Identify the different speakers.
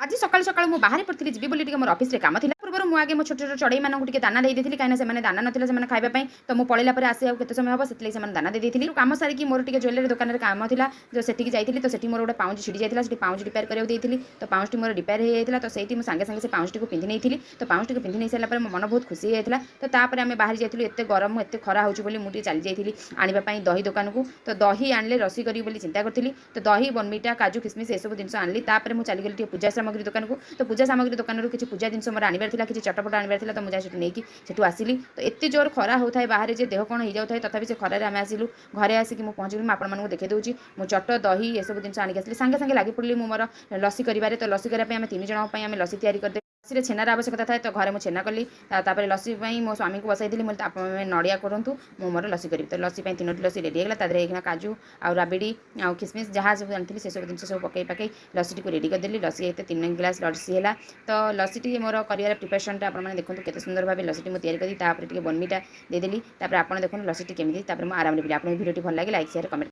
Speaker 1: आज सकाळୁ सकाळु ମୁଁ ବାହାରି ପଡ଼ିଥିଲି ଯିବି ବୋଲି ଟିକେ ମୋର ଅଫିସରେ କାମ ଥିଲା। ପୂର୍ବରୁ ମୁଁ ଆଗେ ମୋ ଛୋଟ ଛୋଟ ଚଢ଼େଇମାନଙ୍କୁ ଟିକେ ଦାନା ଦେଇ ଦେଇଥିଲି କାହିଁକିନା ସେମାନେ ଦାନା ନଥିଲା ସେମାନେ ଖାଇବା ପାଇଁ। ତ ମୁଁ ପଳେଇଲା ପରେ ଆସି ଆଉ କେତେ ସମୟ ହେବ ସେଥିଲାଗି ସେମାନେ ଦାନା ଦେଇ ଦେଇଥିଲି। କାମ ସାରିକି ମୋର ଟିକେ ଜ୍ୱେଲେରୀ ଦୋକାନରେ କାମ ଥିଲା ଯୋଉ ସେଠିକି ଯାଇଥିଲି। ତ ସେଠି ମୋର ଗୋଟେ ପାଉଁଜି ଛିଡ଼ି ଯାଇଥିଲା ସେଠି ପାଉଁଜି ରିପେୟାର କରିବାକୁ ଦେଇଥିଲି। ତ ପାଉଁଜିଟି ମୋର ରିପେୟାର ହେଇଯାଇଥିଲା। ତ ସେଇଠି ମୁଁ ସାଙ୍ଗେ ସାଙ୍ଗେ ସେ ପାଉଁଜିଟିକୁ ପିନ୍ଧି ନେଇଥିଲି। ତ ପାଉଁଜିଟିକୁ ପିନ୍ଧି ନେଇ ସାରିଲା ପରେ ମୋ ମନ ବହୁତ ଖୁସି ହେଇଯାଇଥିଲା। ତ ତାପରେ ଆମେ ବାହାରି ଯାଇଥିଲୁ ଏତେ ଗରମ ଏତେ ଖରା ହେଉଛି ବୋଲି ମୁଁ ଟିକେ ଚାଲି ଯାଇଥିଲି ଆଣିବା ପାଇଁ ଦହି ଦୋକାନକୁ। ତ ଦହି ଆଣିଲେ ଲସି କରିବି ବୋଲି ଚିନ୍ତା କରିଥିଲି। ତ ଦହି ବନମିଟା କାଜୁ କିସମିସ୍ ଏସବୁ ଜିନିଷ ଆଣିଲି। ତାପରେ ମୁଁ ଚାଲିଗଲି ଟିକେ ପୂଜା ସାମଗ୍ରୀ ଦୋକାନକୁ। ତ ପୂଜା ସାମଗ୍ରୀ ଦୋକାନରୁ କିଛି ପୂଜା ଜିନିଷ ମୋର ଆଣିବାର ଥିଲା କିଛି ଚଟପଟ ଆଣିବାର ଥିଲା। ତ ମୁଁ ଯାଇ ସେଠୁ ନେଇକି ସେଠୁ ଆସିଲି। ତ ଏତେ ଜୋର ଖରା ହେଉଥାଏ ବାହାରେ ଯେ ଦେହ କ'ଣ ହେଇଯାଉଥାଏ ତଥାପି ସେ ଖରାରେ ଆମେ ଆସିଲୁ। ଘରେ ଆସିକି ମୁଁ ପହଞ୍ଚିଲି ମୁଁ ଆପଣମାନଙ୍କୁ ଦେଖାଇ ଦେଉଛି ମୁଁ ଚଟ ଦହି ଏସବୁ ଜିନିଷ ଆଣିକି ଆସିଲି। ସାଙ୍ଗେ ସାଙ୍ଗେ ଲାଗି ପଡ଼ିଲି ମୁଁ ମୋର ଲସି କରିବାରେ। ତ ଲସି କରିବା ପାଇଁ ଆମେ 3 ଜଣଙ୍କ ପାଇଁ ଆମେ ଲସି ତିଆରି କରିଦେଲୁ। ଲସିରେ ଛେନାର ଆବଶ୍ୟକତା ଥାଏ ତ ଘରେ ମୁଁ ଛେନା କଲି। ତାପରେ ଲସି ପାଇଁ ମୋ ସ୍ୱାମୀଙ୍କୁ ବସାଇଥିଲି ମୁଁ ଆପଣମାନେ ନଡ଼ିଆ କରନ୍ତୁ ମୁଁ ମୋର ଲସି କରିବି। ତ ଲସି ପାଇଁ 3ଟି ଲସି ରେଡ଼ି ହେଇଗଲା। ତା ଦେହରେ ଏଇଖିଣା କାଜୁ ଆଉ ରାବିଡ଼ି ଆଉ କିସମିସ୍ ଯାହା ସବୁ ଆଣିଥିଲି ସେସବୁ ଜିନିଷ ସବୁ ପକାଇ ଲସିଟିକୁ ରେଡ଼ି କରିଦେଲି। ଲସି ଏତେ 3 ଗ୍ଲାସ୍ ଲସି ହେଲା। ତ ଲସିଟି ମୋର କରିବାର ପ୍ରିପାରେସନଟା ଆପଣମାନେ ଦେଖନ୍ତୁ କେତେ ସୁନ୍ଦର ଭାବେ ଲସିଟି ମୁଁ ତିଆରି କରି ତାପରେ ଟିକେ ବନମିଟା ଦେଇଦେଲି। ତାପରେ ଆପଣ ଦେଖନ୍ତୁ ଲସିଟି କେମିତି ତାପରେ ମୁଁ ଆରାମରେ ପିଇଲି। ଆପଣଙ୍କୁ ଭିଡ଼ିଓଟି ଭଲ ଲାଗେ ଲାଇକ୍ ସେୟାର କମେଣ୍ଟ